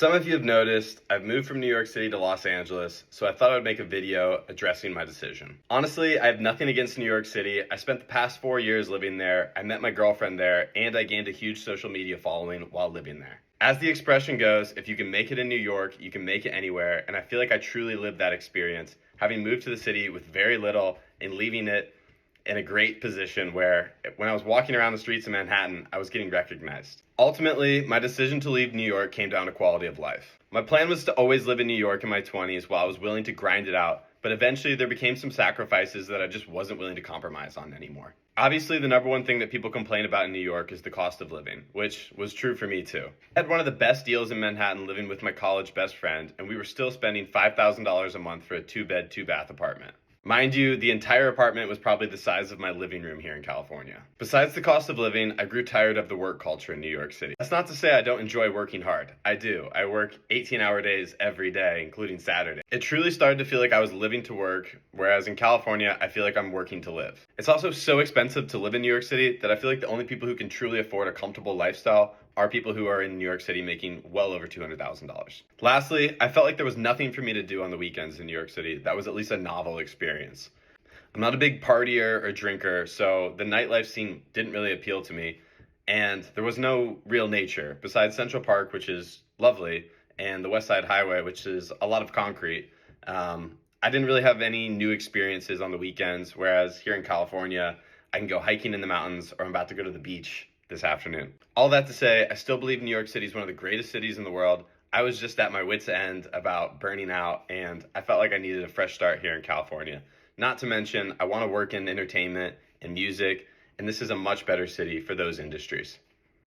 Some of you have noticed I've moved from New York City to Los Angeles, so I thought I would make a video addressing my decision. Honestly, I have nothing against New York City. I spent the past 4 years living there, I met my girlfriend there, and I gained a huge social media following while living there. As the expression goes, if you can make it in New York, you can make it anywhere, and I feel like I truly lived that experience, having moved to the city with very little and leaving it in a great position where when I was walking around the streets of Manhattan, I was getting recognized. Ultimately, my decision to leave New York came down to quality of life. My plan was to always live in New York in my 20s while I was willing to grind it out, but eventually there became some sacrifices that I just wasn't willing to compromise on anymore. Obviously, the number one thing that people complain about in New York is the cost of living, which was true for me too. I had one of the best deals in Manhattan living with my college best friend, and we were still spending $5,000 a month for a 2-bed, 2-bath apartment. Mind you, the entire apartment was probably the size of my living room here in California. Besides the cost of living, I grew tired of the work culture in New York City. That's not to say I don't enjoy working hard. I do. I work 18-hour days every day, including Saturday. It truly started to feel like I was living to work, whereas in California, I feel like I'm working to live. It's also so expensive to live in New York City that I feel like the only people who can truly afford a comfortable lifestyle are people who are in New York City making well over $200,000. Lastly, I felt like there was nothing for me to do on the weekends in New York City that was at least a novel experience. I'm not a big partier or drinker, so the nightlife scene didn't really appeal to me, and there was no real nature besides Central Park, which is lovely, and the West Side Highway, which is a lot of concrete. I didn't really have any new experiences on the weekends, whereas here in California, I can go hiking in the mountains or I'm about to go to the beach this afternoon. All that to say, I still believe New York City is one of the greatest cities in the world. I was just at my wit's end about burning out, and I felt like I needed a fresh start here in California. Not to mention, I want to work in entertainment and music, and this is a much better city for those industries.